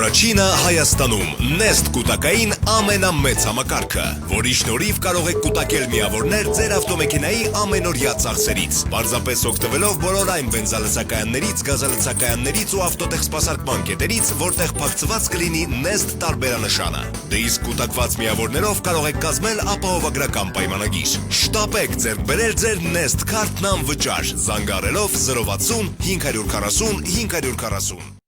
Առաջինը Հայաստանում Nest կուտակային ամենամեծ համակարգը, որի շնորհիվ կարող եք կուտակել միավորներ ձեր ավտոմեքենայի ամենօրյա ծախսերից, պարզապես օգտվելով բոլոր այն բենզալցակայաններից, գազալցակայաններից ու ավտոտեխսպասարկման կետերից, որտեղ փակցված կլինի Nest տարբերանշանը։ Դե իսկ կուտակված միավորներով կարող եք կազմել ապահովագրական պայմանագիր։ Շտապեք ձեռք բերել ձեր Nest քարտն անվճար, զանգահարելով 060 540 540։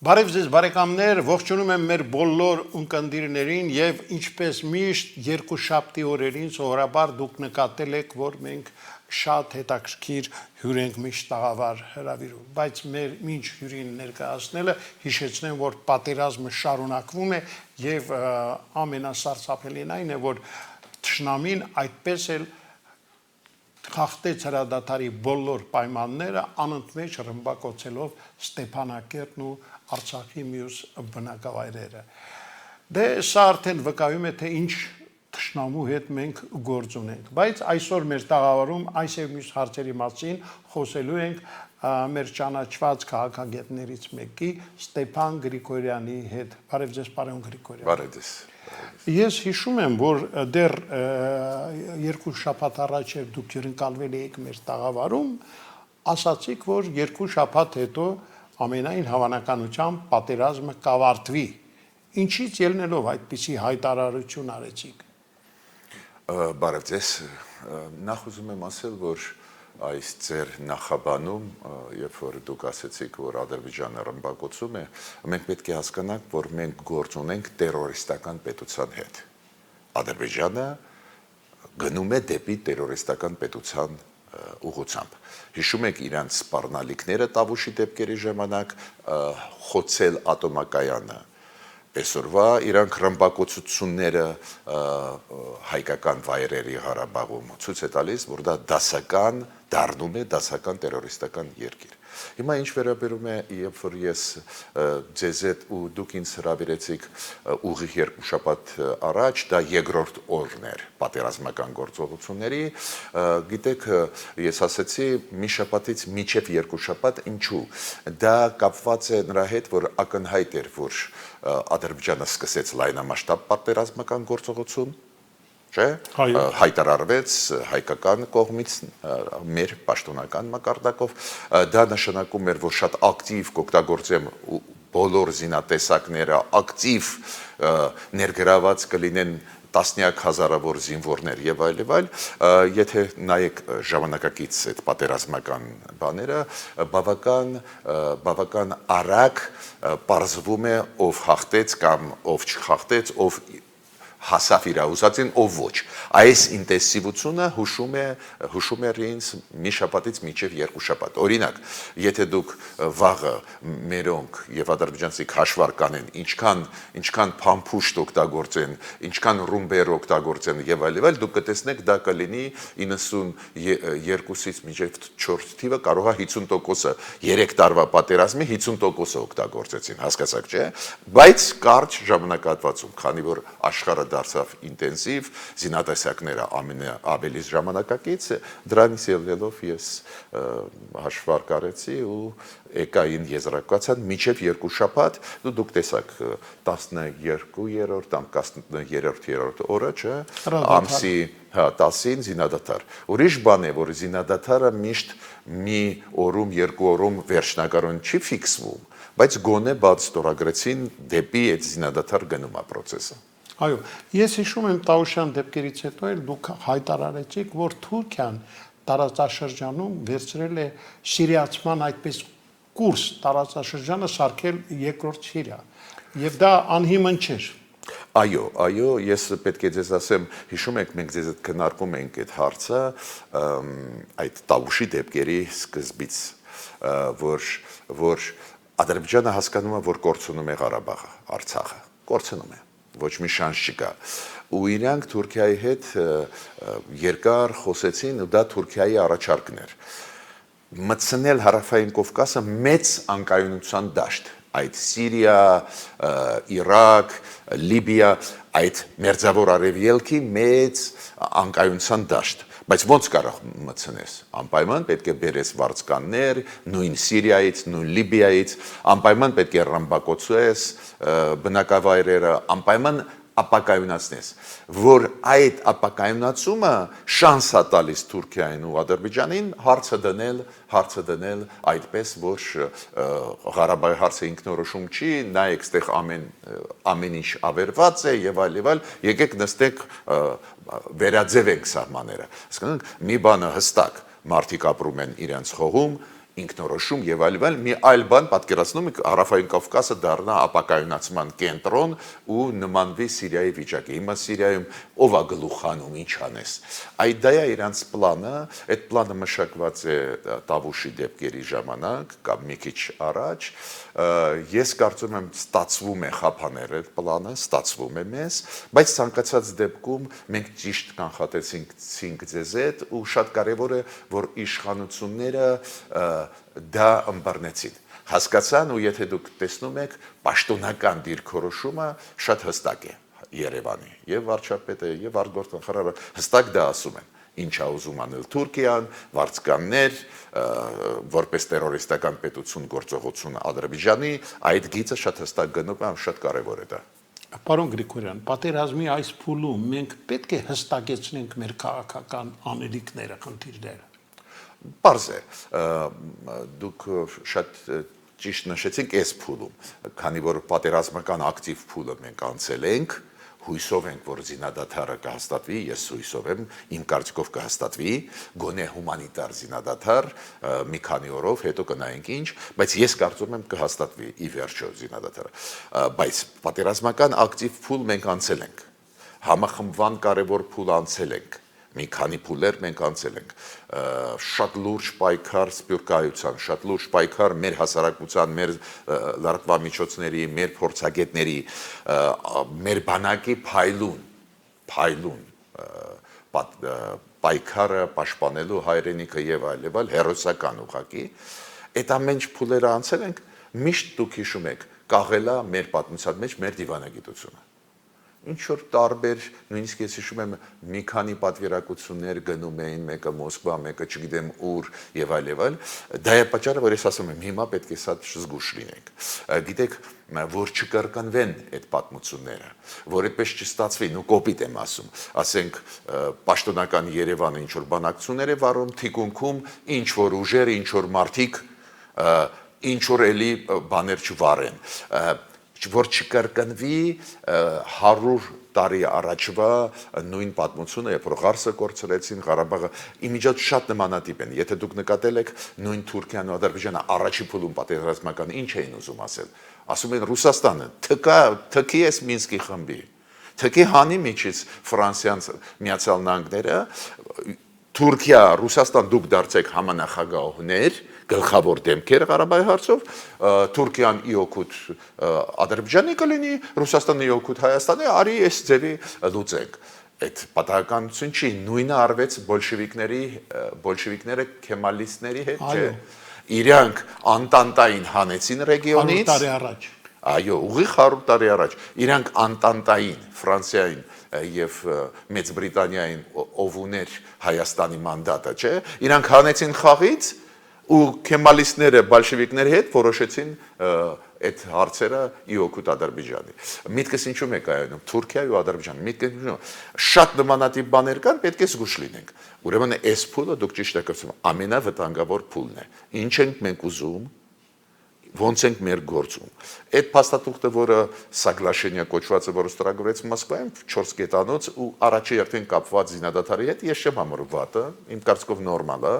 Բարև ձեզ բարեկամներ, ողջունում եմ մեր բոլոր ունկնդիրներին եւ ինչպես միշտ երկուշաբթի օրերին սովորաբար դուք նկատել եք, որ մենք շատ հետաքրքիր հյուր ենք միշտ տաղավար հրավիրում, բայց մեր մինչ հյուրին ներկայացնելը հիշեցնեմ, որ պատերազմը շարունակվում է եւ ամենասարսափելին այն է, որ թշնամին այդպես էլ խախտեց հրադադարի բոլոր պայմանները անընդմեջ ռմբակոծելով Ստեփանակերտն ու Արցախի մյուս բնակավայրերը։ Դե սա արդեն վկայում է, թե ինչ թշնամու հետ մենք գործ ունենք, բայց այսօր մեր տաղավարում այս եւ մյուս հարցերի մասին խոսելու ենք մեր ճանաչված քաղաքագետներից մեկի Ստեփան Գրիգորյանի հետ։ Բարև ձեզ, պարոն Գրիգորյան։ Բարև ձեզ։ Ես հիշում եմ, որ դեռ երկու շաբաթ առաջ դուք հյուրընկալվել եք մեր տաղավարում, ասացիք, որ երկու շաբաթ հետո ամենայն հավանականությամբ պատերազմը կավարտվի։ Ինչից ելնելով այդպիսի հայտարարություն արեցիք։ Բարև ձեզ։ Նախ ուզում եմ ասել, որ այս ձեր նախաբանում, երբ որ դուք ասեցիք, որ Ադրբեջանը ռմբակոծում է, մենք պետք է հասկանանք, որ մենք գործ ունենք տերորիստական պետության հետ։ Ադրբեջանը գնում է դեպի տերորիստական պետության ուղղությամբ։ Հիշում եք իրանց սպառնալիքները Տավուշի դեպքերի ժամանակ, խոցել ատոմակայանը։ Այսօրվա իրանք ռմբակոծությունները հայկական վայրերի Ղարաբաղում ցույց է տալիս, որ դա դասական դառնում է դասական տերորիստական երկիր։ Հիմա ինչ վերաբերում է, երբ որ ես ձեզ հետ ու դուք ինձ հրավիրեցիք ուղիղ երկու շաբաթ առաջ, դա երկրորդ օրն էր պատերազմական գործողությունների, գիտեք, ես ասեցի մի շաբաթից մինչև երկու շաբաթ, ինչու։ Դա կապված է նրա հետ, որ ակնհայտ էր, որ Ադրբեջանը սկսեց լայնամասշտաբ պատերազմական գործողություն, չէ՞, հայտարարվեց հայկական կողմից մեր պաշտոնական մակարդակով, դա նշանակում էր, որ շատ ակտիվ կօգտագործեմ բոլոր զինատեսակները, ակտիվ ներգրաված կլինեն տասնյակ հազարավոր զինվորներ եւ այլ, եթե նայեք ժամանակակից այդ պատերազմական բաները, բավական արագ պարզվում է ով հաղթեց կամ ով չհաղթեց, ով հասավ իր ուզածին, ով ոչ։ Այս ինտենսիվությունը հուշում էր ինձ մի շաբաթից մինչև երկու շաբաթ։ Օրինակ, եթե դուք վաղը մերոնք եւ ադրբեջանցիք հաշվար կանեն, ինչքան փամփուշտ օգտագործեն, ինչքան ռումբեր օգտագործեն եւ այլ, դուք կտեսնեք դա կլինի 92-ից մինչև 4 թիվը կարող է 50%-ը 3 տարվա պատերազմի 50%-ը օգտագործեցին, հասկացաք, չէ՞։ Բայց կարճ ժամանակահատվածում, քանի որ աշխարհը դարձավ ինտենսիվ, զինատեսակները ավելի ժամանակակից, դրանից ելնելով ես հաշվարկ արեցի ու եկային եզրակացան մինչև երկու շաբաթ, դուք տեսաք 12-րդ կամ 13-րդ օրը, չէ, ամսի 10-ին զինադադար։ Ուրիշ բան է, որ զինադադարը միշտ մի օրում, երկու օրում վերջնակարուն չի ֆիքսվում, բայց գոնե բաց ստորագրեցին դեպի այդ զինադադար գնումա պրոցեսը։ Այո, ես հիշում եմ Տավուշյան դեպքերից հետո էլ դուք հայտարարեցիք, որ Թուրքիան տարածաշրջանում վերցրել է սիրիացման այդպես կուրս, տարածաշրջանը սարքել երկրորդ Սիրիա, եւ դա անհիմն չէր։ Այո, ես պետք է ձեզ ասեմ, հիշում եք, մենք ձեզ հետ քննարկում ենք այդ հարցը, այդ Տավուշի դեպքերի սկզբից, որ Ադրբեջանը հասկանում է, որ կորցնում է Ղարաբաղը, Արցախը, կորցնում է։ Ոչ մի շանս չկա։ Ու իրանք Թուրքիայի հետ երկար խոսեցին, ու դա Թուրքիայի առաջարկն էր։ Մտցնել Հարավային Կովկասը մեծ անկայունության դաշտ, այդ Սիրիա, Իրաք, Լիբիա, այդ մերձավոր արևելքի մեծ անկայունության դաշտ, Բայց ոնց կարող մտցնես։ Անպայման պետք է բերես վարձկաններ նույն Սիրիայից, նույն Լիբիայից, անպայման պետք է ռմբակոծես բնակավայրերը, անպայման ապակայունացնես, որ այդ ապակայունացումը շանս է տալիս Թուրքիային ու Ադրբեջանին հարցը դնել այդպես, որ Ղարաբաղի հարցը ինքնորոշում չի, նայեք ստեղ ամեն ինչ ավերված է եւ այլ, եկեք նստեք վերաձևենք սահմանները։ Հասկանանք, մի բանը հստակ, մարդիկ ապրում են իրենց խողում, ինքնորոշում եւ այլ, մի այլ բան պատկերացնում եք Հարավային Կովկասը դառնա ապակայունացման կենտրոն ու նմանվի Սիրիայի վիճակի։ Հիմա Սիրիայում ով է գլուխանում, ինչ անես։ Այդ դա է իրանց պլանը, այդ պլանը մշակված է Տավուշի դեպքերի ժամանակ կամ մի քիչ առաջ։ Ես կարծում եմ ստացվում է խափանել այդ պլանը, ստացվում է մեզ, բայց ցանկացած դեպքում մենք ճիշտ կանխատեսինք ձեզ հետ ու շատ կարևոր է, որ իշխանությունները դա ըմբռնեցին, հասկացան ու եթե դուք տեսնում եք, պաշտոնական դիրքորոշումը շատ հստակ է Երևանի եւ վարչապետը եւ արտգործնախարարը հստակ դա ասում են, ինչ է ուզում անել Թուրքիան, վարձկաններ, որպես տերորիստական պետություն գործողություն Ադրբեջանի, այդ գիծը շատ հստակ գնում է, շատ կարեւոր է դա։ Պարոն Գրիգորյան, պատերազմի այս փուլում մենք պետք է հստակեցնենք մեր քաղաքական անելիքները, խնդիրները։ Պարզ է, դուք շատ ճիշտ նշեցիք այս փուլում, քանի որ պատերազմական ակտիվ փուլը մենք անցել ենք, հույսով ենք, որ զինադադարը կհաստատվի, ես հույսով եմ, իմ կարծիքով կհաստատվի, գոնե հումանիտար զինադադար, մի քանի օրով, հետո կնայենք ինչ, բայց ես կարծում եմ կհաստատվի ի վերջո զինադադարը, բայց պատերազմական ակտիվ փուլ մենք անցել ենք, համախմբման կարևոր փուլ անցել ենք, մի քանի փուլեր մենք անցել ենք, շատ լուրջ պայքար սփյուռքայության, շատ լուրջ պայքար մեր հասարակության, մեր լրատվամիջոցների, մեր փորձագետների, մեր բանակի փայլուն պայքարը պաշտպանելու հայրենիքը եւ այլ, հերոսական ուղղակի, այդ ամեն փուլերը անցել ենք, միշտ դուք հիշում եք, կաղելա մեր պատմության մեջ մեր դիվանագիտությունը։ Ինչ որ տարբեր, նույնիսկ ես հիշում եմ մի քանի պատվիրակություններ գնում էին, մեկը Մոսկվա, մեկը չգիտեմ ուր եւ այլ, դա է պատճառը, որ ես ասում եմ, հիմա պետք է շատ զգուշ լինենք։ Գիտեք, որ չկրկնվեն այդ պատմությունները, որ այդպես չստացվի, ու կոպիտ եմ ասում, ասենք պաշտոնական Երևանը ինչ որ բանակցություններ է վարում, թիկունքում ինչ որ ուժեր, ինչ որ մարդիկ, ինչ որ էլի բաներ չվարեն, որ չկրկնվի 100 տարի առաջվա նույն պատմությունը, երբ որ Ղարսը կորցրեցին, Ղարաբաղը իմիջիատ շատ նմանատիպ են։ Եթե դուք նկատել եք նույն Թուրքիան ու Ադրբեջանը առաջի փուլում պատերազմական ինչ էին ուզում ասել։ Ասում են Ռուսաստանը թքի էս Մինսկի խմբի, թքի հանի միջից Ֆրանսիան, Միացյալ Նահանգները, Թուրքիա, Ռուսաստան դուք դարձեք համանախագահողներ, գլխավոր դեմքեր Ղարաբաղի հարցով, Թուրքիան իօգուտ Ադրբեջանի կլինի, Ռուսաստանը իօգուտ Հայաստանի, արի այս ձևի լուծենք։ Այդ պատահականություն չի, նույնը արվեց բոլշևիկները քեմալիստների հետ, չէ։ Իրանք Անտանտային հանեցին ռեգիոնից 100 տարի առաջ։ Այո, ուղիղ 100 տարի առաջ։ Իրանք Անտանտային, Ֆրանսիային եւ Մեծ Բրիտանիային ով ուներ Հայաստանի մանդատը, չէ։ Իրանք հանեցին խաղից ու քեմալիստները բոլշևիկների հետ որոշեցին այդ հարցերը իօգուտ Ադրբեջանի։ Միտքս ինչու՞մ է կայանում Թուրքիայի ու Ադրբեջանի։ Միտքը շատ նմանատիպ բաներ կան, պետք է զգուշ լինենք։ Ուրեմն այս փուլը դուք ճիշտ եք ասում, ամենավտանգավոր փուլն է։ Ինչ ենք մենք ուզում, ոնց ենք մեր գործում։ Այդ փաստաթուղթը, որը Սագլաշենիա կոչվածը, որը ստորագրվեց Մոսկվայում 4 կետանոց ու առաջի երթին կապված զինադադարի հետ, ես չեմ համարում վատը, իմ կարծիքով նորմալ է։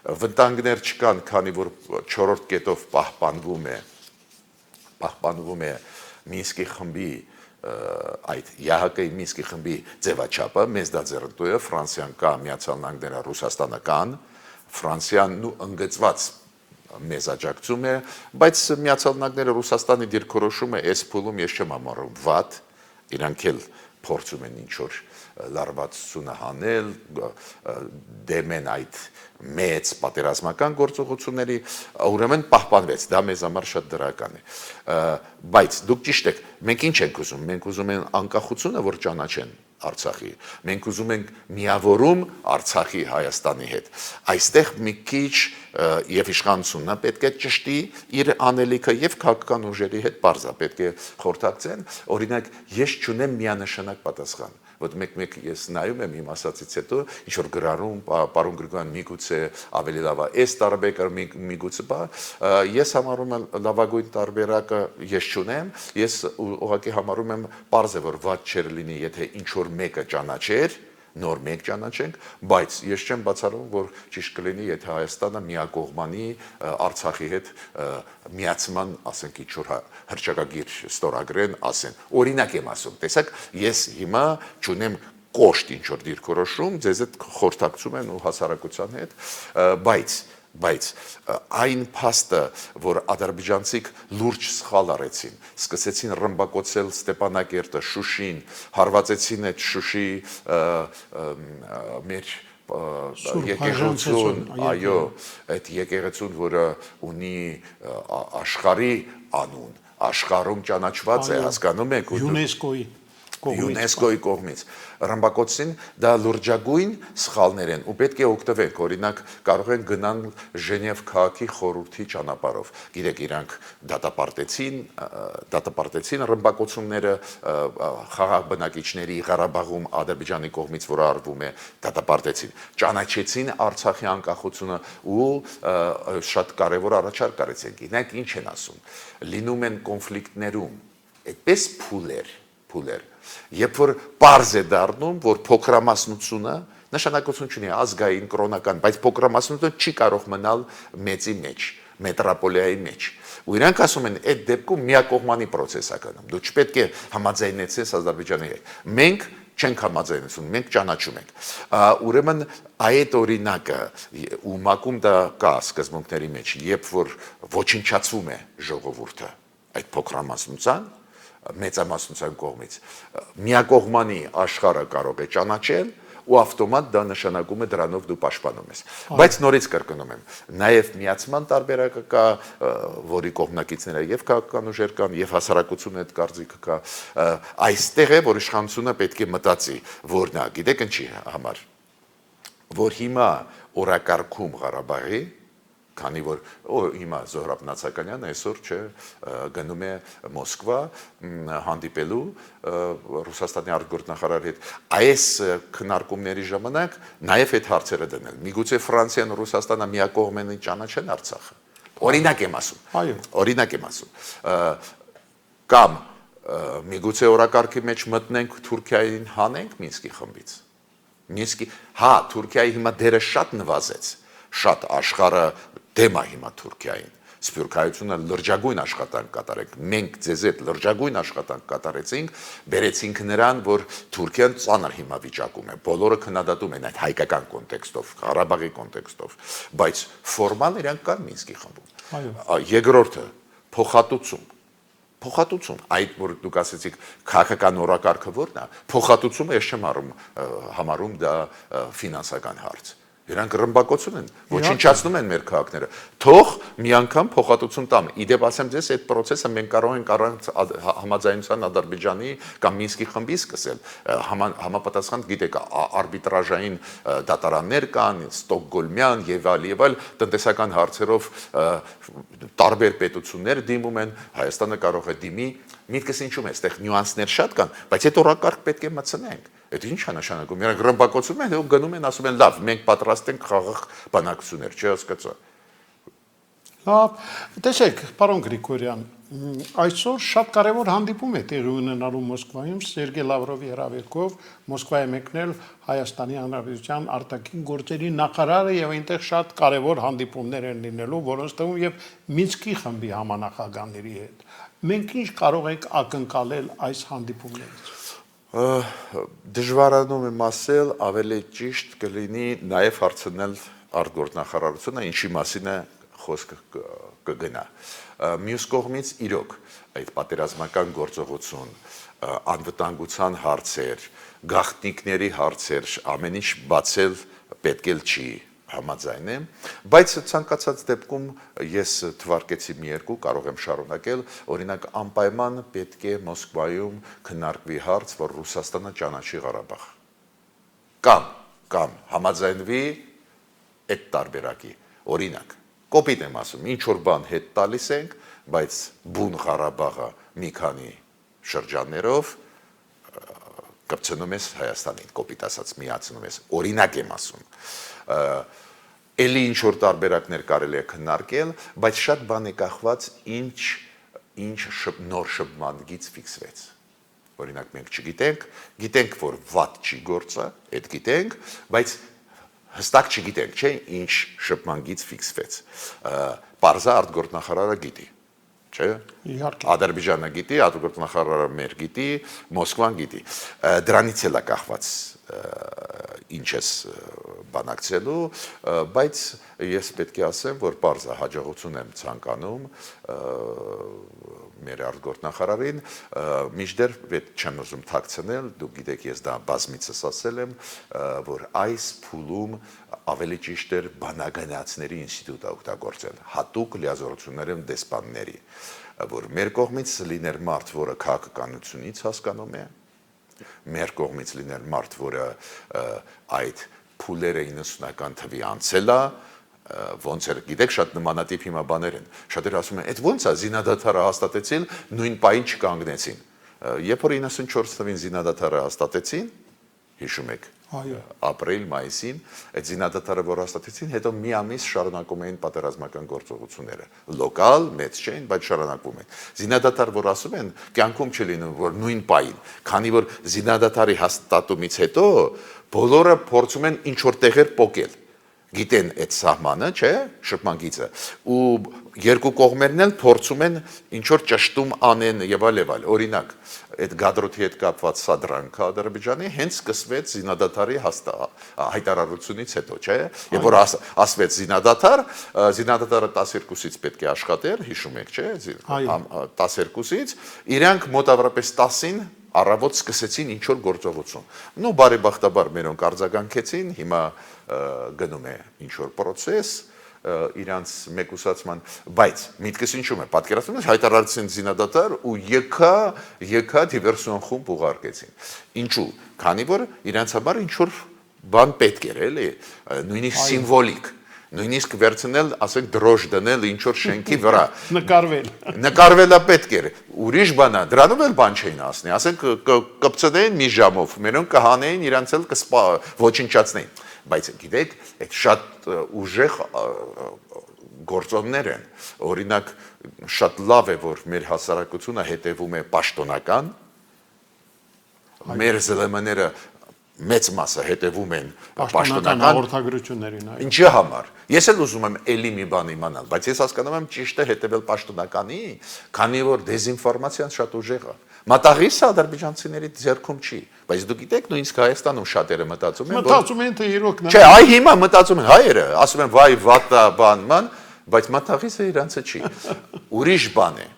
Վտանգներ չկան, քանի որ 4-րդ կետով պահպանվում է Մինսկի խմբի այդ ՀՀԿ-ի Մինսկի խմբի ձևաչափը, մեզ դա ձեռնտու է, Ֆրանսիան կա, Միացյալ Նահանգները, Ռուսաստանը կան, Ֆրանսիան ընդգծված մեզ աջակցում է, բայց Միացյալ Նահանգները Ռուսաստանի դիրքորոշումը այս փուլում ես չեմ համարում վատ, իրանք էլ փորձում են ինչ-որ լարվածությունը հանել, դեմ են այդ մեծ պատերազմական գործողությունների, ուրեմն պահպանվեց, դա մեզ համար շատ դրական է, բայց դուք ճիշտ եք, մենք ինչ ենք ուզում, մենք ուզում ենք անկախությունը, որ ճանաչեն Արցախի։ Մենք ուզում ենք միավորում Արցախի Հայաստանի հետ։ Այստեղ մի քիչ եւ իշխանությունն պետք է ճշտի իր անելիքը եւ քաղաքական ուժերի հետ բարձա պետք է խորհրդակցեն։ Օրինակ, ես չունեմ միանշանակ պատասխան։ Ոտ մեկ ես նայում եմ իմ ասացից հետո ինչ որ գրառում պարոն Գրիգորյան միգուցե ավելի լավ է այս տարբերակը միգուցե բա ես համարում եմ լավագույն տարբերակը ես չունեմ ես ուղղակի համարում եմ պարզ է որ ված չէր լինի եթե ինչ որ մեկը ճանաչեր նոր մեկ ճանաչենք, բայց ես չեմ բացառում, որ ճիշտ կլինի, եթե Հայաստանը միակողմանի Արցախի հետ միացման, ասենք, ինչ-որ հռչակագիր ստորագրեն, ասեն։ Օրինակ եմ ասում, տեսեք, ես հիմա չունեմ կոշտ ինչ-որ դիրքորոշում, ձեզ հետ խորհրդակցում են ու հասարակության հետ, բայց այն փաստը, որ ադրբեջանցիք լուրջ սխալ արեցին, սկսեցին ռմբակոծել Ստեփանակերտը, Շուշին, հարվածեցին այդ Շուշի մեր եկեղեցուն, այո, այդ եկեղեցուն, որը ունի աշխարհի անուն, աշխարհում ճանաչված է, հասկանում եք, ՅՈՒՆԵՍԿՕ-ի կողմից ռմբակոծին դա լրջագույն սխալներ են ու պետք է օգտվենք օրինակ կարող են գնալ Ժենև քաղաքի խորհրդի ճանապարհով գիտեք իրանք դատապարտեցին ռմբակոծումները խաղաղ բնակիչների Ղարաբաղում Ադրբեջանի կողմից որ արվում է դատապարտեցին ճանաչեցին Արցախի անկախությունը ու շատ կարևոր առաջարկ արեցին գիտեք ինչ են ասում լինում են կոնֆլիկտներում այդպես փուլեր Երբ որ պարզ է դառնում, որ փոքրամասնությունը նշանակություն չունի ազգային, կրոնական, բայց փոքրամասնությունը չի կարող մնալ մեծի մեջ, մետրոպոլիայի մեջ։ Ու իրանք ասում են, այդ դեպքում միակողմանի process է կանում։ Դու չպետք է համաձայնեցես Ադրբեջանի հետ։ Մենք չենք համաձայնեցնում, մենք ճանաչում ենք։ Ուրեմն այդ օրինակը ու մակում դա կա սկզբունքների մեջ, երբ որ ոչնչացվում է ժողովուրդը այդ փոքրամասնության մեծամասնության կողմից միակողմանի աշխարհը կարող է ճանաչել ու ավտոմատ դա նշանակում է դրանով դու պաշտպանում ես բայց նորից կրկնում եմ նաև միացման տարբերակը կա որի կողմնակիցները եւ քաղաքական ուժեր կան եւ հասարակությունը այդ կարծիքը կա այստեղ է որ իշխանությունը պետք է մտածի որ նա գիտեք ինչի համար որ հիմա օրակարգում Ղարաբաղի քանի որ հիմա Զոհրաբ Նացականյանը այսօր գնում է Մոսկվա հանդիպելու Ռուսաստանի արտգործնախարարի հետ այս քննարկումների ժամանակ նաև այդ հարցերը դնել միգուցե Ֆրանսիան Ռուսաստանը միակողմանի ճանաչեն Արցախը օրինակ եմ ասում կամ միգուցե օրակարգի մեջ մտնենք Թուրքիային հանենք Մինսկի խմբից Թուրքիայի հիմա դերը շատ նվազեց շատ աշխարհը դեմ է հիմա Թուրքիային Սփյուռքայությունը լրջագույն աշխատանք կատարենք մենք ձեզ հետ լրջագույն աշխատանք կատարեցինք բերեցինք նրան որ Թուրքիան ծանր հիմա վիճակում է բոլորը քննադատում են այդ հայկական կոնտեքստով Ղարաբաղի կոնտեքստով բայց ֆորմալ իրանք կան Մինսկի խմբում երկրորդը փոխհատուցում այդ որ դուք ասեցիք քաղաքական օրակարգը որն է փոխհատուցումը ես չեմ համարում դա ֆինանսական հարց Իրանք ռմբակոծում են, ոչնչացնում են մեր քաղաքները։ Թող մի անգամ փոխհատուցում տամ։ Իդեպ ասեմ ձեզ, այդ process-ը մենք կարող ենք առանց համաձայնության Ադրբեջանի կամ Մինսկի խմբի սկսել։ Համապատասխան գիտեք, արբիտրաժային դատարաններ կան, Ստոկգոլմյան եւ այլ տնտեսական հարցերով տարբեր պետություններ դիմում են, Հայաստանը կարող է դիմի։ Միտքս ինչու՞մ է, այստեղ նյուանսներ շատ կան, բայց այդ օրակարգ պետք է մտցնենք։ Այդ ինչ է նշանակում։ Իրանք ռմբակոծում են ու գնում են ասում են լավ, մենք պատրաստ ենք խաղաղ բանակցություններ, չի հասկացա։ Լավ, տեսեք, պարոն Գրիգորյան, այսօր շատ կարևոր հանդիպում է տեղի ունենալու Մոսկվայում Սերգեյ Լավրովի հրավերքով Մոսկվա է մեկնել Հայաստանի Հանրապետության արտաքին գործերի նախարարը եւ այնտեղ շատ կարևոր հանդիպումներ են լինելու, որոնց թվում եւ Մինսկի խմբի համանախագահների հետ։ Մենք ինչ կարող ենք ակնկալել այս հանդիպումներից։ Դժվարանում եմ ասել, ավելի ճիշտ կլինի նաև հարցնել արտգործնախարարությունը, ինչի մասին է խոսքը կգնա։ Մյուս կողմից իրոք այդ պատերազմական գործողություն, անվտանգության հարցեր, գաղտնիքների հարցեր, ամեն ինչ բացել պետք էլ չի, համաձայն եմ, բայց ցանկացած դեպքում ես թվարկեցի մի երկու, կարող եմ շարունակել, օրինակ անպայման պետք է Մոսկվայում քննարկվի հարց, որ Ռուսաստանը ճանաչի Ղարաբաղ։ Կամ համաձայնվի այդ տարբերակի։ Օրինակ, կոպիտ եմ ասում, ինչ որ բան հետ տալիս ենք, բայց բուն Ղարաբաղը մի քանի շրջաններով կպցնում ես Հայաստանին, կոպիտ ասած միացնում ես, օրինակ եմ ասում, էլի ինչ որ տարբերակներ կարելի է քննարկել, բայց շատ բան է կախված ինչ նոր շփմանգից ֆիքսվեց, օրինակ մենք գիտենք, որ վատ չի գործը, այդ գիտենք, բայց հստակ չգիտենք, չէ, ինչ շփմանգից ֆիքսվեց, պարզա արտգործնախարարը գիտի, չէ, Ադրբեջանը գիտի, արտգործնախարարը մեր գիտի, Մոսկվան գիտի, դրանից էլ է կախված ինչ ես բանակցելու, բայց ես պետք է ասեմ, որ պարզա հաջողություն եմ ցանկանում մեր արտգործնախարարին, մինչդեռ չեմ ուզում թաքցնել, դուք գիտեք, ես դա բազմիցս ասել եմ, որ այս փուլում ավելի ճիշտ էր բանագնացների ինստիտուտը օգտագործել, հատուկ լիազորություններում դեսպանների, որ մեր կողմից լիներ մարդ, որը քաղաքականությունից հասկանում է, մեր կողմից լիներ մարդ, որը այդ փուլերը 90-ական թվի անցել է, ոնց էր, գիտեք, շատ նմանատիպ հիմա բաներ են, շատերը ասում են, այդ ոնց է զինադադարը հաստատեցին, նույն պահին չկանգնեցին, երբ որ 94 թվին զինադադարը հաստատեցին, հիշում եք, ապրիլ, մայիսին, այդ զինադադարը որ հաստատեցին, հետո մի ամիս շարունակում էին պատերազմական գործողությունները, լոկալ, մեծ չէին, բայց շարունակվում են, զինադադար որ ասում են, կյանքում չլինում, որ նույն պահին, քանի որ զինադադարի հաստատումից հետո բոլորը փորձում են ինչ որ տեղեր պոկել, գիտեն այդ սահմանը, չէ, շփմանգիծը, ու երկու կողմերն էլ փորձում են ինչ որ ճշտում անեն եւ այլ, օրինակ, այդ գադրոթի հետ կապված սադրանքը Ադրբեջանի հենց սկսվեց զինադադարի հայտարարությունից հետո, չէ, երբ որ ասվեց զինադադարը 12-ից պետք է աշխատեր, հիշում եք, չէ, 12-ից, իրանք մոտավորապես 10-ին առավոտ սկսեցին ինչ որ գործողություն։ Նու բարեբախտաբար մերոնք արձագանքեցին, հիմա գնում է ինչ որ process իրանց մեկուսացման, բայց միտքս ինչու՞մ է, պատկերացնում ես հայտարարեցին զինադադար ու եկա դիվերսիոն խումբ ուղարկեցին։ Ինչու՞, քանի որ իրանց համար ինչ որ բան պետք էր, էլի, նույնիսկ սիմվոլիկ, նույնիսկ վերցնել, ասենք դրոշ դնել ինչ որ շենքի վրա։ Նկարվելը պետք էր։ Ուրիշ բան է, դրանով էլ բան չէին ասնի, ասենք կպցնեին մի ժամով, մերոնք կհանեին, իրանց էլ ոչնչացնեին։ Բայց գիտեք, այդ շատ ուժեղ գործոններ են, օրինակ շատ լավ է, որ մեր հասարակությունը հետևում է պաշտոնական, մեր ԶԼՄ-ները մեծ մասը հետևում են պաշտոնական հաղորդագրություններին, ինչի համար։ Ես էլ ուզում եմ էլի մի բան իմանալ, բայց ես հասկանում եմ ճիշտ է հետևել պաշտոնականի, քանի որ դեզինֆորմացիան շատ ուժեղ է։ Մատաղիսը ադրբեջանցիների ձեռքում չի, բայց դուք գիտեք, նույնիսկ Հայաստանում շատերը մտածում են, թե իրոք նա։ Չէ, այ հիմա մտածում են հայերը, ասում են վայ վատա բանման, բայց մատաղիսը իրանցը չի։ Ուրիշ բան է,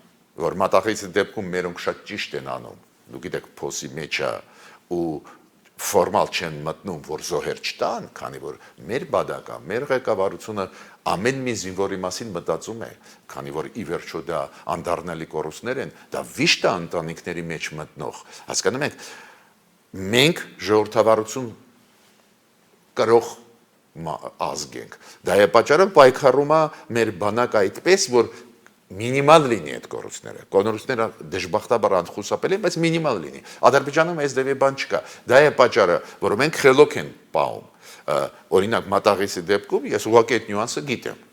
որ մատաղիսի դեպքում մերոնք շատ ճիշտ են անում։ Դուք գիտեք, փոսի մեջ է ու ֆորմալ չեն մտնում, որ զոհեր չտան, քանի որ մեր բադակը, մեր ղեկավարությունը ամեն մի զինվորի մասին մտածում է, քանի որ ի վերջո դա անդառնալի կորուստներ են, դա վիշտ է ընտանիքների մեջ մտնող։ Հասկանում եք, մենք ժողովրդավարություն կրող ազգ ենք։ Դա է պատճառը պայքարում է մեր բանակը այդպես, որ մինիմալ լինի այդ կորուստները։ Կորուստները դժբախտաբար անխուսափելի են, բայց մինիմալ լինի։ Ադրբեջանում այս դեպի բան չկա։ Դա է պատճառը, որ մենք խելոք են պահում։ Օրինակ Մատաղիսի դեպքում ես ուղղակի այդ նյուանսը գիտեմ։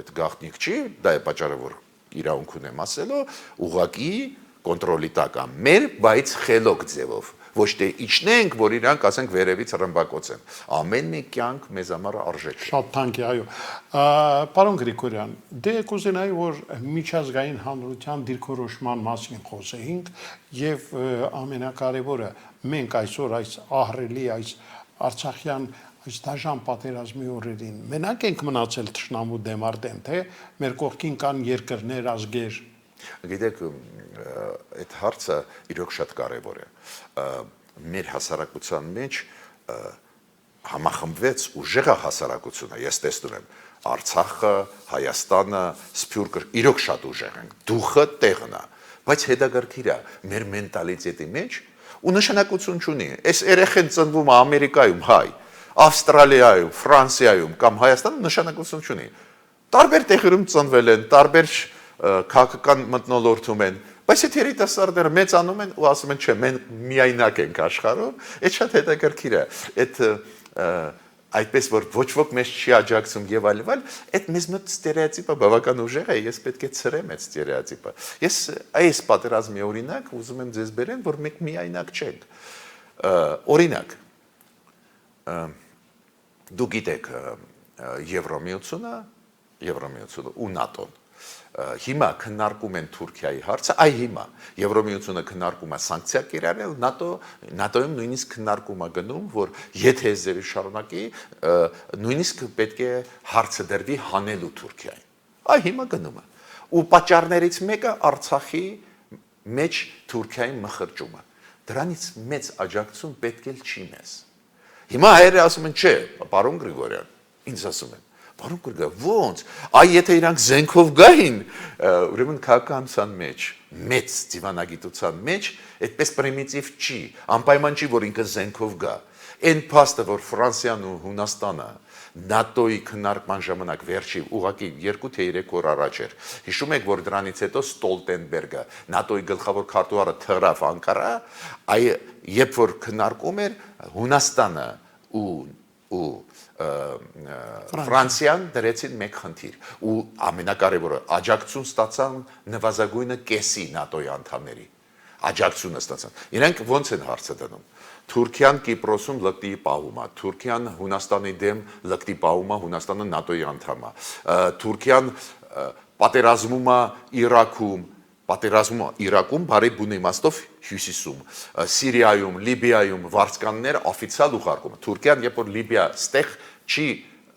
Այդ գաղտնիք չի, դա է պատճառը, որ իրավունք ունեմ ասելու, ուղղակի կոնտրոլի տակ է մեր, բայց խելոք ձևով։ Ոչ թե իջնենք, որ իրանք ասենք վերևից ռմբակոծեն։ Ամեն մի կյանք մեզ համար արժեք է։ Շատ թանկ է, այո։ Պարոն Գրիգորյան, դե կուզենայի, որ միջազգային հանրության դիրքորոշման մասին խոսեինք եւ ամենակարևորը մենք այսօր այս ահռելի այս Արցախյան այս դաժան պատերազմի օրերին մենակ ենք մնացել թշնամու դեմ արդեն, թե մեր կողքին կան երկրներ, ազգեր։ Գիտեք, այդ հարցը իրոք շատ կարևոր է։ Մեր հասարակության մեջ համախմբվեց ուժեղը հասարակությունը, ես տեսնում եմ Արցախը, Հայաստանը, Սփյուռքը իրոք շատ ուժեղ են, դուխը տեղն է, բայց հետաքրքիր է մեր մենտալիտետի մեջ ու նշանակություն չունի։ Այս երեխեն ծնվում է Ամերիկայում հայ, Ավստրալիայում, Ֆրանսիայում կամ Հայաստանում նշանակություն չունի։ Տարբեր տեղերում ծնվել են, տարբեր քաղաքական մթնոլորտում են, բայց այդ երիտասարդները մեծանում են ու ասում են, չէ, մենք միայնակ ենք աշխարհում, այդ շատ հետաքրքիր է։ Այդ այդպես որ ոչ ոք մեզ չի աջակցում եւ այլ, այդ մեզ մոտ ստերեոտիպը բավական ուժեղ է, ես պետք է ցրեմ այդ ստերեոտիպը։ Ես այս պատերազմի օրինակ ուզում եմ ձեզ բերեմ, որ մենք միայնակ չենք։ Օրինակ, դու գիտեք Եվրոմիությունը ու ՆԱՏՕ-ն հիմա քննարկում են Թուրքիայի հարցը, հիմա Եվրոմիությունը քննարկում է սանկցիա կիրառել, ՆԱՏՕ-ում նույնիսկ քննարկում է գնում, որ եթե զերի շարունակի, նույնիսկ պետք է հարցը դրվի հանելու Թուրքիային։ Հիմա գնում է։ Ու պատճառներից մեկը Արցախի մեջ Թուրքիայի մխրճումը։ Դրանից մեծ աջակցություն պետք է չի մեզ։ Հիմա հայերը ասում են, չէ, պարոն Գրիգորյան, ինձ ասում են, պարոն Գրիգորյան, ոնց, եթե իրանք զենքով գային, ուրեմն քաղաքականության մեջ, մեծ դիվանագիտության մեջ, այդպես պրիմիտիվ չի, անպայման չի, որ ինքը զենքով գա։ Այն փաստը, որ Ֆրանսիան ու Հունաստանը ՆԱՏՕ-ի քննարկման ժամանակ վերջի ուղղակի 2 թե 3 օր առաջ էր։ Հիշում եք, որ դրանից հետո Ստոլտենբերգը ՆԱՏՕ-ի գլխավոր քարտուղարը թռավ Անկարա, երբ որ քննարկում էր Հունաստանը ու Ֆրանսիան դրեցին մեկ խնդիր ու ամենակարևորը աջակցություն ստացան նվազագույնը կեսի ՆԱՏՕ-ի անդամների աջակցությունը ստացան։ Իրենք ոնց են հարցը դնում։ Թուրքիան Կիպրոսում լկտի պահում է, Թուրքիան Հունաստանի դեմ լկտի պահում է, Հունաստանը ՆԱՏՕ-ի անդամ է, Թուրքիան պատերազմում է Իրաքում, բարի բուն իմաստով հյուսիսում, Սիրիայում, Լիբիայում վարձկաններ օֆիցիալ ուղարկում։ Թուրքիան երբ որ Լիբիա ստեղ չի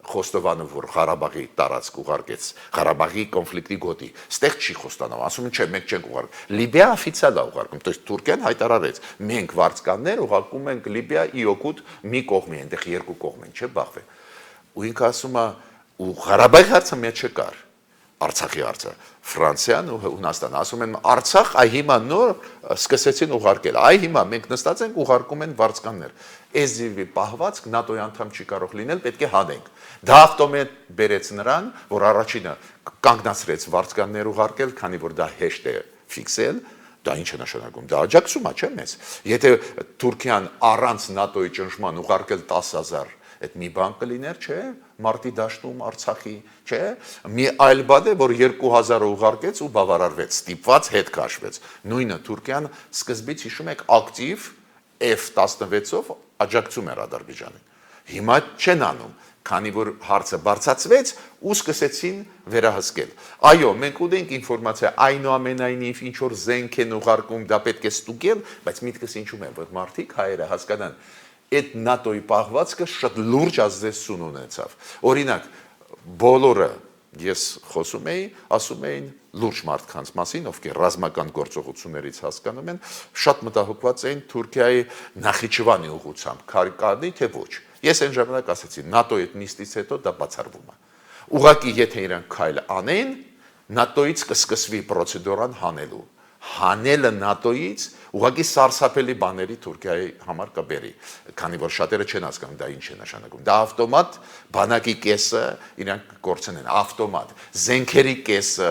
խոստովանում, որ Ղարաբաղի տարածք ուղարկեց, Ղարաբաղի կոնֆլիկտի գոտի, ստեղ չի խոստանում, ասում են, չէ, մենք չենք ուղարկում։ Լիբիա օֆիցիալ է ուղարկում, то есть Թուրքիան հայտարարեց, մենք վարձկաններ ուղարկում ենք Լիբիա ի օգուտ մի կողմի, այնտեղ երկու կողմ են, չէ, բախվեն։ Ու ինքը ասում է, ու Ղարաբաղի հարցը մեջ չկար, Արցախի հարցը, Ֆրանսիան ու Հունաստանը ասում են Արցախ, հիմա նոր սկսեցին ուղարկել, հիմա մենք նստած ենք ուղարկում են վարձկաններ։ Այս ձևի պահվածք ՆԱՏՕ-ի անդամ չի կարող լինել, պետք է հանենք։ Դա ավտոմատ բերեց նրան, որ առաջինը կանգնացրեց վարձկաններ ուղարկել, քանի որ դա հեշտ է ֆիքսել, դա ինչ է նշանակում, դա աջակցում է, չէ՞ մեզ։ Եթե Թուրքիան առանց ՆԱՏՕ-ի ճնշման ուղարկել 10,000 այդ մի բան կլիներ, չէ, մարտի դաշտում Արցախի, չէ, մի այլ բան է, որ 2000-ը ուղարկեց ու բավարարվեց, ստիպված հետ քաշվեց։ Նույնը Թուրքիան սկզբից հիշում եք ակտիվ F-16-ով աջակցում էր Ադրբեջանին։ Հիմա չեն անում, քանի որ հարցը բարձրացվեց ու սկսեցին վերահսկել։ Այո, մենք ունենք ինֆորմացիա, այնուամենայնիվ ինչ որ զենք են ուղարկում, դա պետք է ստուգել, բայց միտքս ինչու՞մ է, որ մարդիկ հայերը հասկանան այդ ՆԱՏՕ-ի պահվածքը շատ լուրջ ազդեցություն ունեցավ։ Օրինակ, բոլորը ես խոսում էի, ասում էին լուրջ մարդկանց մասին, ովքեր ռազմական գործողություններից հասկանում են, շատ մտահոգված էին Թուրքիայի Նախիջևանի ուղղությամբ, կանի թե ոչ։ Ես այն ժամանակ ասացի, ՆԱՏՕ-ի այդ նիստից հետո դա բացառվում է։ Ուղղակի եթե իրանք քայլ անեն, ՆԱՏՕ-ից կսկսվի պրոցեդուրան հանելու։ Հանելը ՆԱՏՕ-ից ուղղակի սարսափելի բաների Թուրքիայի համար կբերի, քանի որ շատերը չեն հասկանում դա ինչ է նշանակում։ Դա ավտոմատ բանակի կեսը իրանք կորցնեն, ավտոմատ, զենքերի կեսը,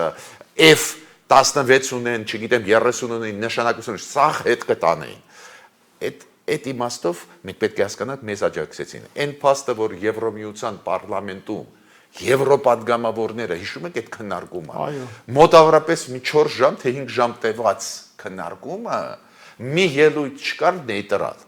F-16 ունեն, չգիտեմ 30 ունեն, նշանակություն սա հետ կտանեին։ Այդ իմաստով մենք պետք է հասկանանք մեզ աջակցեցին։ Այն փաստը, որ Եվրոմիության պարլամենտում Եվրոպադգամավորները հիշում եք այդ քննարկումը։ Մոտավորապես մի 4 ժամ թե 5 ժամ տևած քննարկումը մի ելույթ չկար նեյտրալ։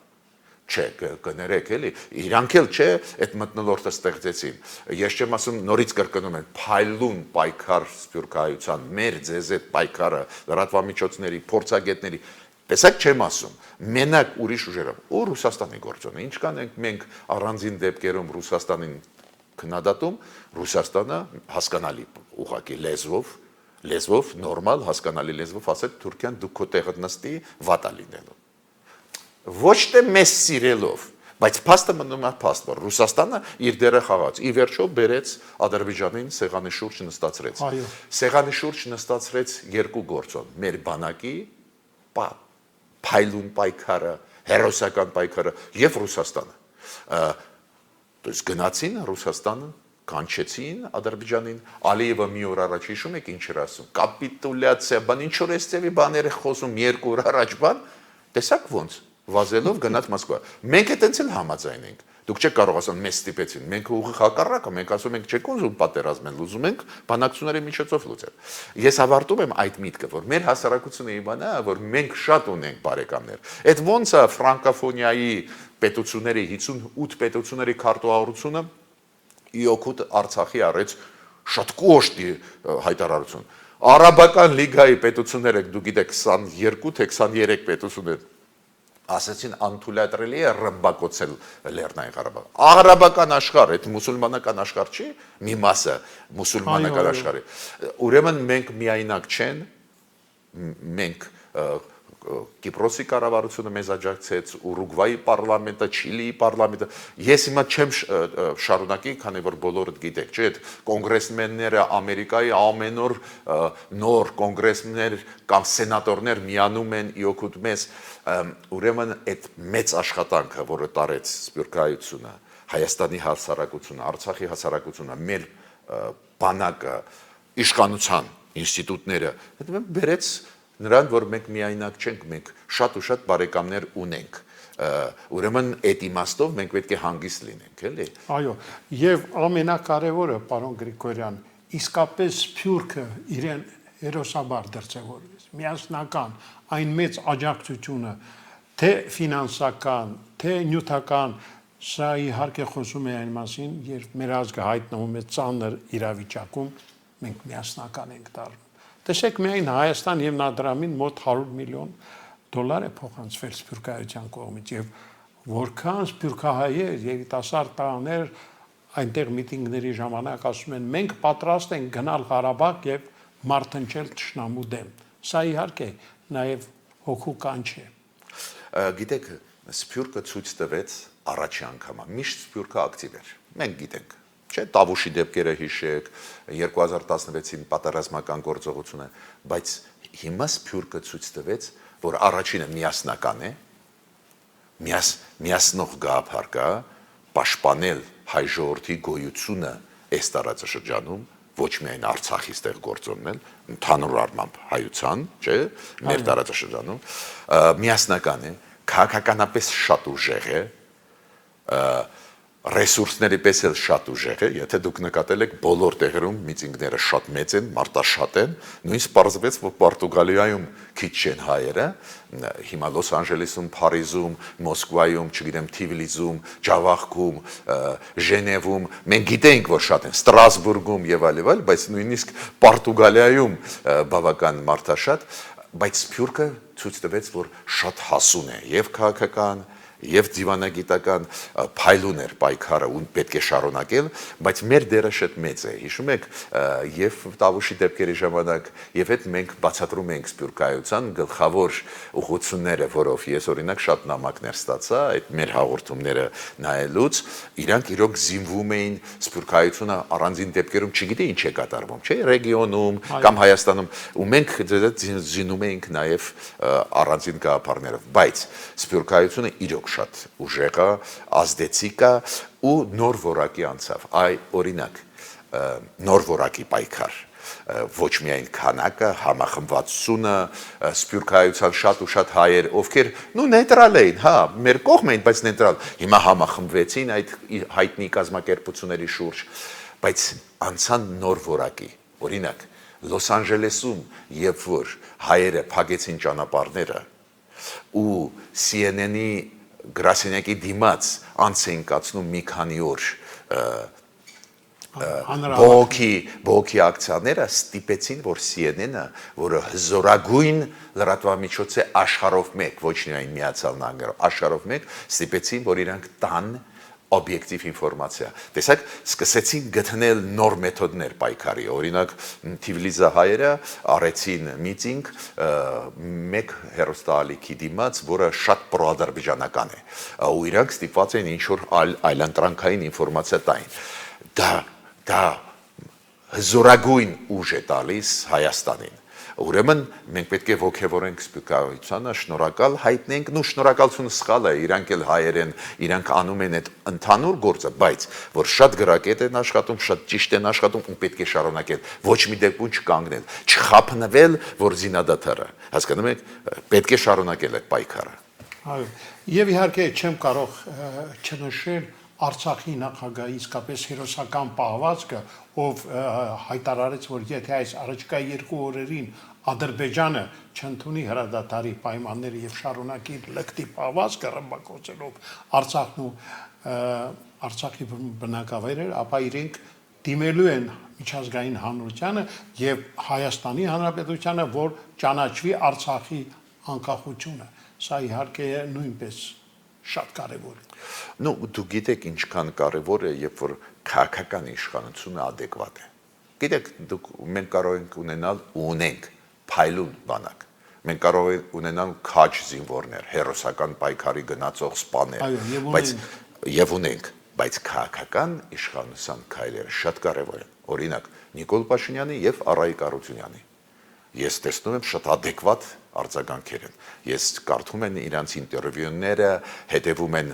Չէ, կներեք էլի, իրանք էլ չէ, այդ մթնոլորտը ստեղծեցին։ Ես չեմ ասում նորից կրկնում են փայլուն պայքար սփյուռքահայության, մեր ձեզ այդ պայքարը լրատվամիջոցների, փորձագետների, տեսակ չեմ ասում, մենակ ուրիշ ուժերով, ու Ռուսաստանի գործոնը, ինչքան ենք մենք առանձին դեպքերում Ռուսաստանին քննադատում, Ռուսաստանը հասկանալի ուղղակի լեզվով, նորմալ հասկանալի լեզվով ասել Թուրքիան դու քո տեղը նստի վատա լինելու։ Ոչ թե մեզ սիրելով, Բայց փաստը մնում է փաստ, որ Ռուսաստանը իր դերը խաղաց։ Ի վերջո բերեց Ադրբեջանին սեղանի շուրջ նստացրեց։ Այո։ Սեղանի շուրջ նստացրեց երկու գործոն՝ մեր բանակի փայլուն պայքարը, հերոսական պայքարը եւ Ռուսաստանը։ Դες գնացին Ռուսաստանը, կանչեցին Ադրբեջանին, Ալիևը մի օր առաջ հիշում եք ինչ էր ասում, կապիտուլյացիա, բան ինչ որ էստեւի բաներ է խոսում 2 օր առաջ բան, տեսակ ոնց վազելով գնաց Մոսկվա։ Մենք է տենց էլ համաձայն ենք։ Դուք չեք կարող ասել մեզ ստիպեցին։ Մենք ուղիղ հակառակը, մենք ասում ենք չեք ուզում պատերազմել, ուզում ենք բանակցությունների միջոցով լուծել։ Ես ավարտում եմ այդ միտքը, որ մեր հասարակությունը իմանա, որ մենք շատ ունենք բարեկամներ։ Այդ ոնց է ֆրանկոֆոնիայի պետությունների 58 պետությունների քարտուղարությունը իօքուտ Արցախի արեց շատ կոշտ հայտարարություն։ Արաբական լիգայի պետությունները, դուք գիտեք 22 թե 23 պետություններ ասացին անթույլատրելի է ռմբակոծել Լեռնային Ղարաբաղը։ Արաբական աշխարհ, այդ մուսուլմանական աշխարհ չի, մի մասը մուսուլմանական աշխարհի։ Ուրեմն մենք միայնակ չեն, մենք Կիպրոսի կառավարությունը մեզ աջակցեց, Ուրուգվայի պարլամենտը, Չիլիի պարլամենտը։ Ես հիմա չեմ շարունակի, քանի որ բոլորդ գիտեք, չէ՞, այդ կոնգրեսմենները Ամերիկայի ամեն օր նոր կոնգրեսմեններ կամ սենատորներ միանում են իօքուտ մեզ։ Ուրեմն այդ մեծ աշխատանքը, որը տարեց Սփյուռքահայությունը, Հայաստանի հասարակությունը, Արցախի հասարակությունը, մեր բանակը, իշխանության ինստիտուտները, դա բերեց նրան, որ մենք միայնակ չենք, մենք շատ ու շատ բարեկամներ ունենք։ Ուրեմն այդ իմաստով մենք պետք է հանգիստ լինենք, էլի։ Այո, եւ ամենակարևորը, պարոն Գրիգորյան, իսկապես Սփյուռքը իրեն հերոսաբար դրսևորվեց։ Միասնական այն մեծ աջակցությունը, թե ֆինանսական, թե նյութական, սա իհարկե խոսում է այն մասին, երբ մեր ազգը հայտնվում է ծանր իրավիճակում, մենք միասնական ենք դառնում։ Տեսեք, միայն Հայաստան եւ Նադրամին մոտ 100 միլիոն դոլար է փոխանցվել Սփյուռքահայության կողմից եւ որքան սփյուռքահայեր երիտասարդ տղաներ այնտեղ միտինգների ժամանակ ասում են մենք պատրաստ ենք գնալ Ղարաբաղ եւ մարտնչել թշնամու դեմ։ Սա իհարկե նաեւ հոգու կանչ է։ Գիտեք, Սփյուռքը ցույց տվեց առաջի անգամ, միշտ Սփյուռքը ակտիվ էր։ Մենք գիտենք Չէ, Տավուշի դեպքերը հիշեք, 2016-ին պատերազմական գործողությունը, բայց հիմա Սփյուռքը ցույց տվեց, որ առաջինը միասնական է, միասնող գաղափար կա, պաշտպանել հայ ժողովրդի գոյությունը այս տարածաշրջանում, ոչ միայն Արցախի ստեղ գործումն, ընդհանուր առմամբ հայության, չէ, մեր տարածաշրջանում, միասնական է, քաղաքականապես շատ ուժեղ է, ռեսուրսների պես էլ շատ ուժեղ է, եթե դուք նկատել եք բոլոր տեղերում միտինգները շատ մեծ են, մարտաշատ են, նույնիսկ պարզվեց, որ Պորտուգալիայում քիչ չեն հայերը, հիմա Լոս Անջելեսում, Փարիզում, Մոսկվայում, չգիտեմ, Թիվլիսում, Ջավախքում, Ժենևում, մենք գիտենք, որ շատ են, Ստրասբուրգում եւ այլ, բայց նույնիսկ Պորտուգալիայում բավական մարտաշատ, բայց Սփյուռքը ցույց տվեց, որ շատ հասուն է եւ քաղաքական եւ դիվանագիտական փայլուն էր պայքարը ու պետք է շարունակել, բայց մեր դերը շատ մեծ է։ Հիշում եք, եւ Տավուշի դեպքերի ժամանակ եւ այդ մենք բացատրում ենք Սփյուռքահայության գլխավոր ուղղությունները, որով ես օրինակ շատ նամակներ ստացա, այդ մեր հաղորդումները նայելուց, իրանք իրոք զինվում էին Սփյուռքահայությունը առանձին դեպքերում, չգիտի ինչ է կատարվում, չէ, ռեգիոնում կամ Հայաստանում, ու մենք զինում էինք նաեւ առանձին գաղափարներով, բայց Սփյուռքահայությունը իրոք շատ ուժեղ է, ազդեցիկ է ու նոր որակի անցավ։ Այ օրինակ, նոր որակի պայքար, ոչ միայն քանակը, համախմբվածությունը, Սփյուռքահայության շատ ու շատ հայեր, ովքեր նեյտրալ էին, հա, մեր կողմ էին, բայց նեյտրալ, հիմա համախմբվեցին այդ հայտնի կազմակերպությունների շուրջ, բայց անցան նոր որակի, օրինակ, Լոս Անջելեսում, երբ որ հայերը փակեցին ճանապարհները ու CNN-ի գրասենյակի դիմաց անց էին կացնում մի քանի օր բողոքի ակցիաները ստիպեցին, որ CNN-ը, որը հզորագույն լրատվամիջոց է աշխարհով մեկ, ոչ միայն Միացյալ Նահանգներում, աշխարհով մեկ, ստիպեցին, որ իրանք տան օբյեկտիվ ինֆորմացիա։ Տեսեք, սկսեցին գտնել նոր մեթոդներ պայքարի։ Օրինակ, Թիֆլիսի հայերը արեցին միտինգ մեկ հերոստալիքի դիմաց, որը շատ պրոադրբեջանական է։ Ու իրանք ստիպված են ինչ-որ այլընտրանքային ինֆորմացիա տային։ Դա հզորագույն ուժ է տալիս Հայաստանին։ Ուրեմն մենք պետք է ողջևորենք սպիկայությանը, շնորհակալ հայտնենք, ու շնորհակալությունը սխալ է, իրանք էլ հայեր են, իրանք անում են այդ ընդհանուր գործը, բայց որ շատ գրակետ են աշխատում, շատ ճիշտ են աշխատում ու պետք է շարունակել, ոչ մի դեպքում չկանգնել, չխափնվել, որ զինադադարը, հասկանում եք, պետք է շարունակել այդ պայքարը։ Այո, եւ իհարկե չեմ կարող չնշել Արցախի նախագահի իսկապես հերոսական պահվածքը, ով հայտարարեց, որ եթե այս առաջիկա 2 օրերին Ադրբեջանը չընդունի հրադադարի պայմանները եւ շարունակի լկտի պահվածքը ռմբակոծելով Արցախն ու Արցախի բնակավայրերը, ապա իրենք դիմելու են միջազգային հանրությանը եւ Հայաստանի Հանրապետությանը, որ ճանաչվի Արցախի անկախությունը։ Սա իհարկե նույնպես շատ կարևոր է։ Դու գիտեք ինչքան կարևոր է, երբ որ քաղաքական իշխանությունը adekvat է։ Գիտեք, մենք կարող ենք ունենալ ու ունենք փայլուն բանակ։ Մենք կարող ենք ունենալ քաջ զինվորներ, հերոսական պայքարի գնացող սպաներ, բայց քաղաքական իշխանության քայլերը շատ կարևոր են։ Օրինակ, Նիկոլ Փաշինյանի եւ Արայիկ Արությունյանի։ Ես տեսնում եմ շատ adekvat արձագանքեր են։ Ես կարդում եմ իրանց ինտերվյուները, հետևում եմ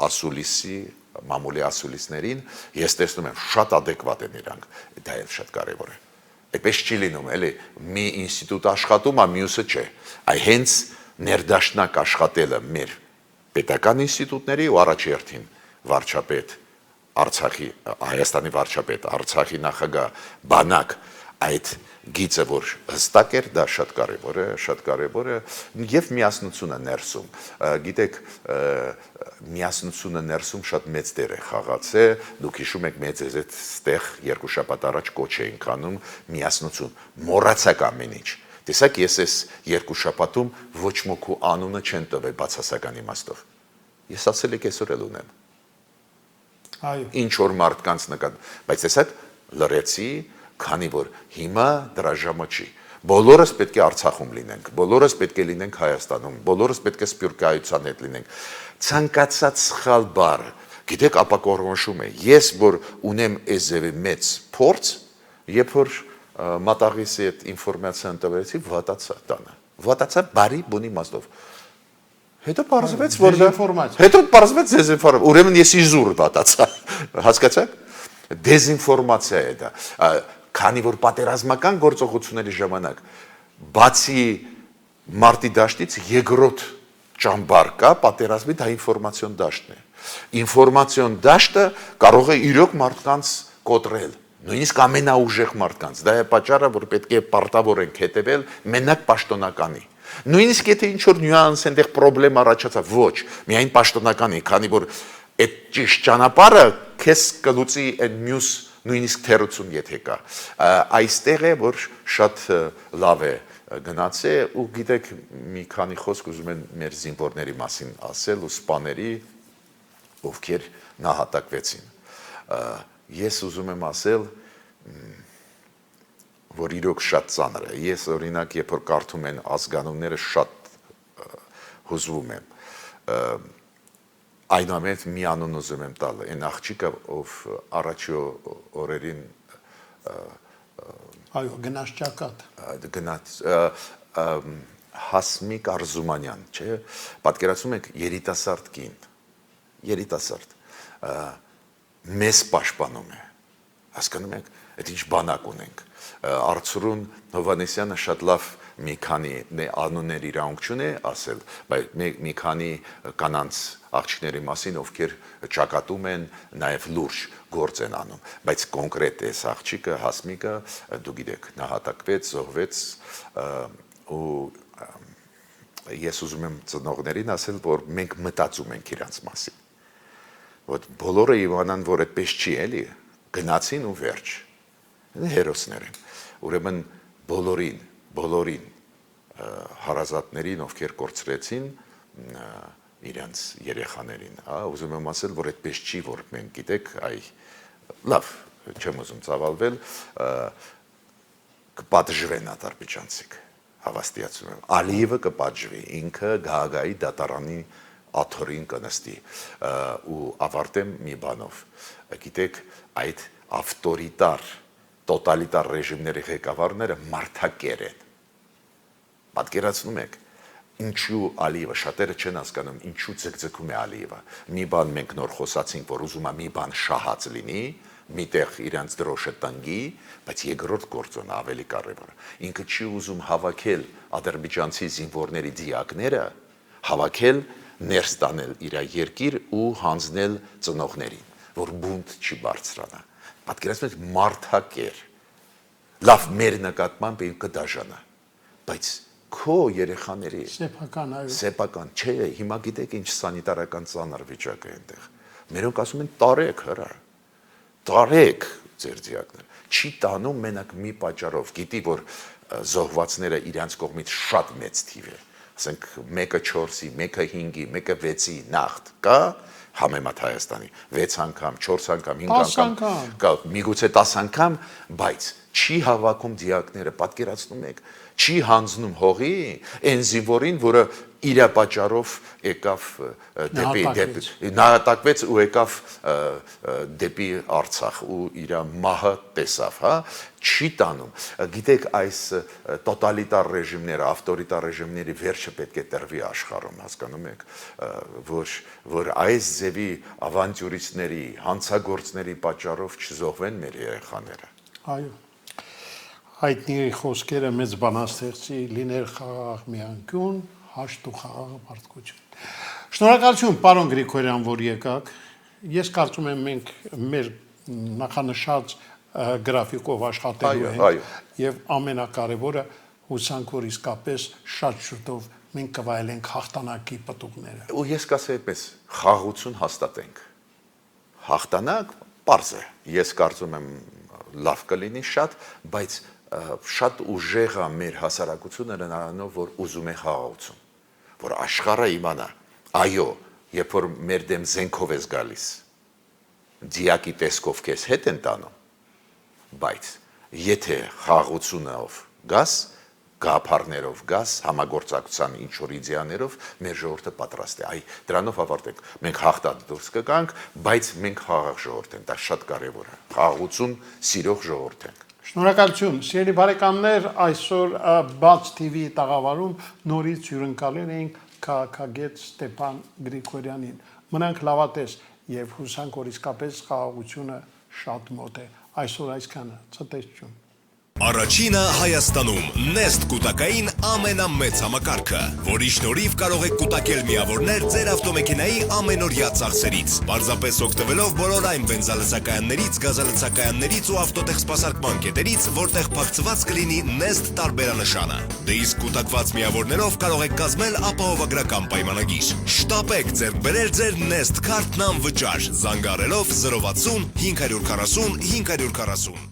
ասուլիսի, մամուլի ասուլիսներին, ես տեսնում եմ շատ adekvat են իրանք, դա էլ շատ կարևոր է։ Այդպես չի լինում, էլի, մի ինստիտուտ աշխատում, մյուսը չէ։ Այ հենց ներդաշնակ աշխատելը մեր պետական ինստիտուտների ու առաջերտին վարչապետ Արցախի, Հայաստանի վարչապետ, Արցախի նախագահ, բանակ այդ գիծը որ հստակ էր, դա շատ կարևոր է եւ միասնությունը ներսում։ Գիտեք, միասնությունը ներսում շատ մեծ դեր է խաղացել։ Դուք հիշում եք մեծ այդ ստեղ 2 շաբաթ առաջ կոչ էինք անում միասնություն, մոռացակ ամեն ինչ։ Տեսակ, ես այս 2 շաբաթում ոչ մոքու անունը չեն տվել բացասական իմաստով։ Ես ասել եք այսօր էլ ունեմ։ Այո։ Ինչ որ մարդկանց նկատ, բայց տեսակ լրեցի, քանի որ հիմա դրա ժամը չի։ Բոլորս պետք է Արցախում լինենք, բոլորս պետք է լինենք Հայաստանում, բոլորս պետք է սփյուռքայության հետ լինենք։ Ցանկացած սխալ բառ, գիտեք, ապակորոշում է։ Ես որ ունեմ այզևի մեծ փորձ, երբ որ մատաղիսի այդ ինֆորմացիան տվեցի, վատացա տանը։ Վատացա բարի բունի իմաստով։ Հետո պարզվեց, որ դեզինֆորմացիա։ Ուրեմն ես իզուր վատացա։ Հասկացաք։ Դեզինֆորմացիա է դա։ Քանի որ պատերազմական գործողությունների ժամանակ բացի մարտի դաշտից երկրորդ ճամբար կա, պատերազմի դա ինֆորմացիոն դաշտն է։ Ինֆորմացիոն դաշտը կարող է իրոք մարդկանց կոտրել, նույնիսկ ամենաուժեղ մարդկանց։ Դա է պատճառը, որ պետք է պարտավոր ենք հետևել մենակ պաշտոնականի։ Նույնիսկ եթե ինչ-որ նյուանս այնտեղ խնդրեմ առաջացավ, ոչ, միայն պաշտոնականի, քանի որ այդ ճիշտ ճանապարհը քեզ կլուծի այն մյուս նույնիսկ թերություն եթե կա։ Այստեղ է, որ շատ լավ է գնացել ու գիտեք մի քանի խոսք ուզում եմ մեր զինվորների մասին ասել ու սպաների, ովքեր նահատակվեցին։ Ես ուզում եմ ասել, որ իրոք շատ ծանր է։ Ես օրինակ, երբ որ կարդում են ազգանունները, շատ հուզվում եմ։ Այնուամենայնիվ մի անուն ուզում եմ տալ, այն աղջիկը, ով առաջի օրերին այո, գնաց ճակատ։ Գնաց Հասմիկ Արզումանյան, չէ՞, պատկերացնում եք երիտասարդ կին, երիտասարդ, մեզ պաշտպանում է, հասկանում եք, այդ ինչ բանակ ունենք, Արծրուն Հովհաննիսյանը շատ լավ մի քանի անուններ իրավունք չունի ասել, բայց մի քանի կանանց աղջիկների մասին, ովքեր ճակատում են, նաև լուրջ գործ են անում, բայց կոնկրետ այս աղջիկը, Հասմիկը, դու գիտեք, նահատակվեց, զոհվեց ու ես ուզում եմ ծնողներին ասել, որ մենք մտածում ենք իրանց մասին, որ բոլորը իմանան, որ այդպես չի էլի, գնացին ու վերջ, հերոսներ են, ուրեմն բոլորին հարազատներին, ովքեր կորցրեցին, իրենց երեխաներին, հա, ուզում եմ ասել, որ այդպես չի, որ մենք գիտեք, լավ, չեմ ուզում ծավալվել, կպատժվեն ադրբեջանցիք, հավաստիացում եմ, Ալիևը կպատժվի, ինքը Գաագայի դատարանի աթոռին կնստի ու ավարտեմ մի բանով, գիտեք, այդ ավտորիտար, տոտալիտար ռեժիմների ղեկավարները մարդակեր են, պատկերացնում եք, ինչու Ալիևը, շատերը չեն հասկանում, ինչու ձգձգում է Ալիևը, մի բան մենք նոր խոսացինք, որ ուզում է մի բան շահած լինի, միտեղ իրանց դրոշը տնգի, բայց երկրորդ գործոնը ավելի կարևոր է, ինքը չի ուզում հավաքել ադրբեջանցի զինվորների դիակները, հավաքել ներս տանել իր երկիր ու հանձնել ծնողներին, որ բունտ չի բարձրանա, պատկերացնում եք մարդակեր, լավ մեր նկատմամբ ինքը դաժան է, բայց քո երեխաների սեփական չէ, հիմա գիտեք ինչ սանիտարական ծանր վիճակ է այնտեղ, մերոնք ասում են տարեք հրա, տարեք ձեր դիակները, չի տանում մենակ մի պատճառով, գիտի որ զոհվածները իրանց կողմից շատ մեծ թիվ է, ասենք մեկը 4-ի, մեկը 5-ի, մեկը 6-ի նախտ կա, համեմատ Հայաստանի 6 անգամ, 4 անգամ, 5 անգամ, միգուցե 10 անգամ, բայց չի հավաքում դիակները, պատկերացնում եք, չի հանձնում հողի այն զինվորին, որը իր պատճառով եկավ նահատակվեց ու եկավ դեպի Արցախ ու իր մահը տեսավ, հա, չի տանում, գիտեք այս տոտալիտար ռեժիմները, ավտորիտար ռեժիմների վերջը պետք է տրվի աշխարհում, հասկանում եք, որ այս ձևի ավանտյուրիստների, հանցագործների պատճառով չզոհվեն մեր երեխաները։ Այո։ Հայտնի խոսքերը մեծ բանաստեղծի լիներ խաղաղ մի անկյուն, հաշտ ու խաղաղ մարդկություն։ Շնորհակալություն, պարոն Գրիգորյան, որ եկաք։ Ես կարծում եմ մենք մեր նախանշած գրաֆիկով աշխատելու ենք եւ ամենակարևորը հուսանք որ իսկապես շատ շուտով մենք կվայելենք հաղթանակի պտուղները։ Ու ես կասեի այդպես, խաղաղություն հաստատենք։ Հաղթանակ պարզ է։ Ես կարծում եմ լավ կլինի շատ, բայց շատ ուժեղ է մեր հասարակությունը նրանով, որ ուզում է խաղաղություն, որ աշխարհը իմանա, այո, երբ որ մեր դեմ զենքով ես գալիս, դիակի տեսքով քեզ հետ են տանում, բայց եթե խաղաղությունով գաս, գաղափարներով գաս, համագործակցության ինչ-որ իդեաներով մեր ժողովուրդը պատրաստ է։ Դրանով ավարտենք։ Մենք հաղթած դուրս կգանք, բայց մենք խաղաղ ժողովուրդ ենք, դա շատ կարևոր է։ Խաղաղություն սիրող ժողովուրդ ենք։ Շնորհակալություն, սիրելի բարեկամներ, այսօր Բաց TV-ի տաղավարում նորից հյուրընկալել էինք քաղաքագետ Ստեփան Գրիգորյանին։ Մնանք լավատես եւ հուսանք որ իսկապես խաղաղությունը շատ մոտ է։ Այսօր այսքանը, ցտեսություն։ Առաջինը Հայաստանում Nest կուտակային ամենամեծ համակարգը, որի շնորհիվ կարող եք կուտակել միավորներ ձեր ավտոմեքենայի ամենօրյա ծախսերից, պարզապես օգտվելով բոլոր այն բենզալցակայաններից, գազալցակայաններից ու ավտոտեխսպասարկման կետերից, որտեղ փակցված կլինի Nest տարբերանշանը։ Դե իսկ կուտակված միավորներով կարող եք կազմել ապահովագրական պայմանագիր։ Շտապեք ձեռք բերել ձեր Nest քարտն անվճար, զանգահարելով 060 540 540։